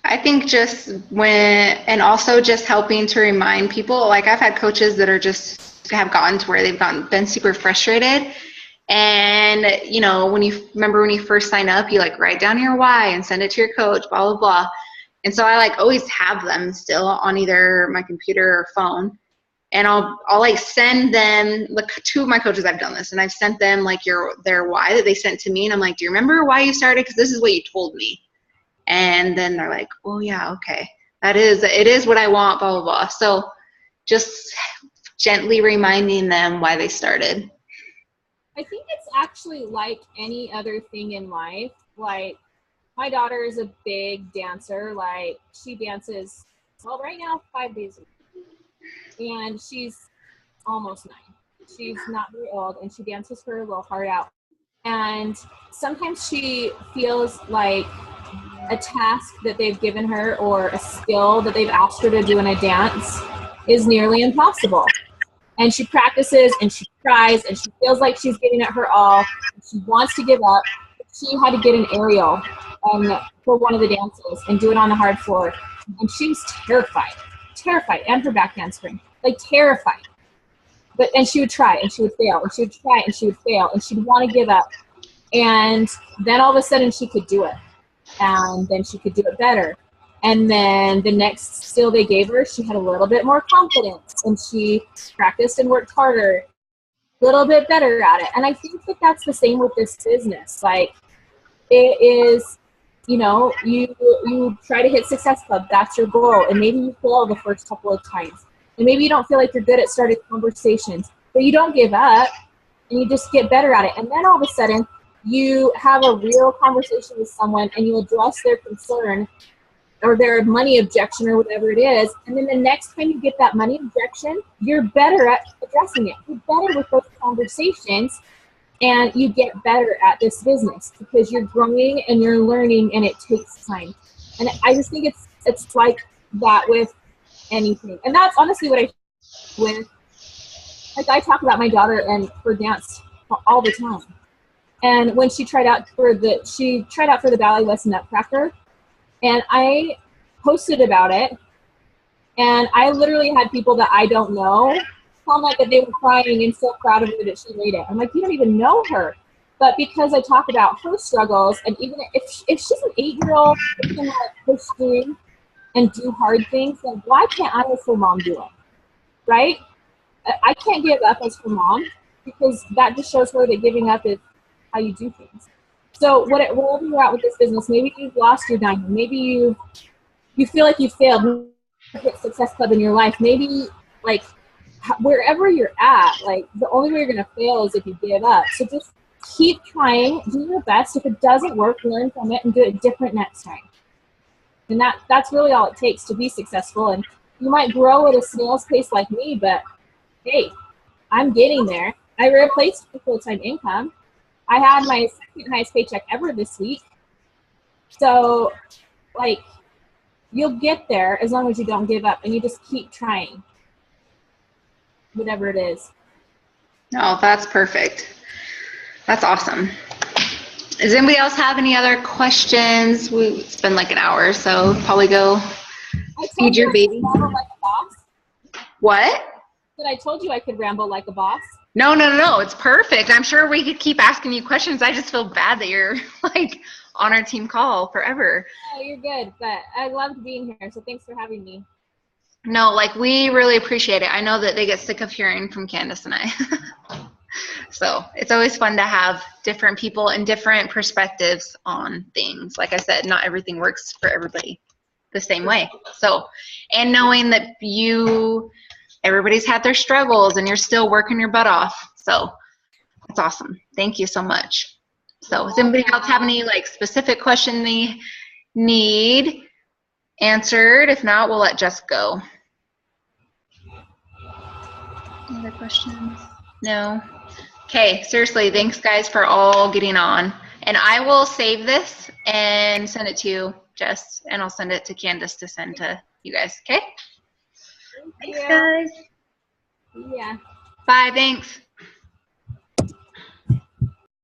I think and also just helping to remind people, like I've had coaches that have gotten to where been super frustrated. And, you know, when you first sign up, you like write down your why and send it to your coach, blah, blah, blah. And so I like always have them still on either my computer or phone. And I'll like send them, like 2 of my coaches I've done this, and I've sent them like their why that they sent to me. And I'm like, do you remember why you started? Because this is what you told me. And then they're like, oh yeah, okay. It is what I want, blah, blah, blah. So just gently reminding them why they started. I think it's actually like any other thing in life. Like my daughter is a big dancer. Like she dances, well, right now 5 days a week. And she's almost 9. She's not very old, and she dances her little heart out. And sometimes she feels like a task that they've given her or a skill that they've asked her to do in a dance is nearly impossible. And she practices and she tries and she feels like she's giving it her all. She wants to give up. She had to get an aerial for one of the dances and do it on the hard floor. And she was terrified, and her back handspring, like terrified. And she would try and she would fail and she would try and she would fail and she'd want to give up. And then all of a sudden she could do it. And then she could do it better. And then the next skill they gave her, she had a little bit more confidence and she practiced and worked harder, a little bit better at it. And I think that that's the same with this business. Like it is, you know, you try to hit Success Club, that's your goal. And maybe you fail the first couple of times. And maybe you don't feel like you're good at starting conversations, but you don't give up and you just get better at it. And then all of a sudden you have a real conversation with someone and you address their concern or their money objection or whatever it is. And then the next time you get that money objection, you're better at addressing it. You're better with those conversations and you get better at this business because you're growing and you're learning and it takes time. And I just think it's like that with anything. And that's honestly what I talk about my daughter and her dance all the time. And when she tried out for the Ballet West Nutcracker, and I posted about it, and I literally had people that I don't know tell me that they were crying and so proud of her that she made it. I'm like, you don't even know her. But because I talk about her struggles, and even if she's an 8-year-old who can like push through and do hard things, then why can't I as her mom do it? Right? I can't give up as her mom because that just shows her that giving up is how you do things. So wherever you're at with this business, maybe you've lost your diamond. Maybe you feel like you failed, hit Success Club in your life. Maybe like wherever you're at, like the only way you're going to fail is if you give up. So just keep trying, do your best. If it doesn't work, learn from it and do it different next time. And that's really all it takes to be successful. And you might grow at a snail's pace like me, but hey, I'm getting there. I replaced the full-time income. I had my second highest paycheck ever this week. So, like, you'll get there as long as you don't give up and you just keep trying, whatever it is. No, that's perfect. That's awesome. Does anybody else have any other questions? It's been like an hour, so probably go feed your baby. Ramble like a boss. What? But I told you I could ramble like a boss. No. It's perfect. I'm sure we could keep asking you questions. I just feel bad that you're like on our team call forever. Oh, you're good, but I loved being here, so thanks for having me. No, like we really appreciate it. I know that they get sick of hearing from Candace and I. So it's always fun to have different people and different perspectives on things. Like I said, not everything works for everybody the same way. So, and knowing that everybody's had their struggles and you're still working your butt off. So that's awesome. Thank you so much. So does anybody else have any like specific question they need answered? If not, we'll let Jess go. Any other questions? No? Okay, seriously, thanks guys for all getting on. And I will save this and send it to you, Jess, and I'll send it to Candace to send to you guys. Okay. Thank Thanks, you. guys. Yeah. Bye. Thanks.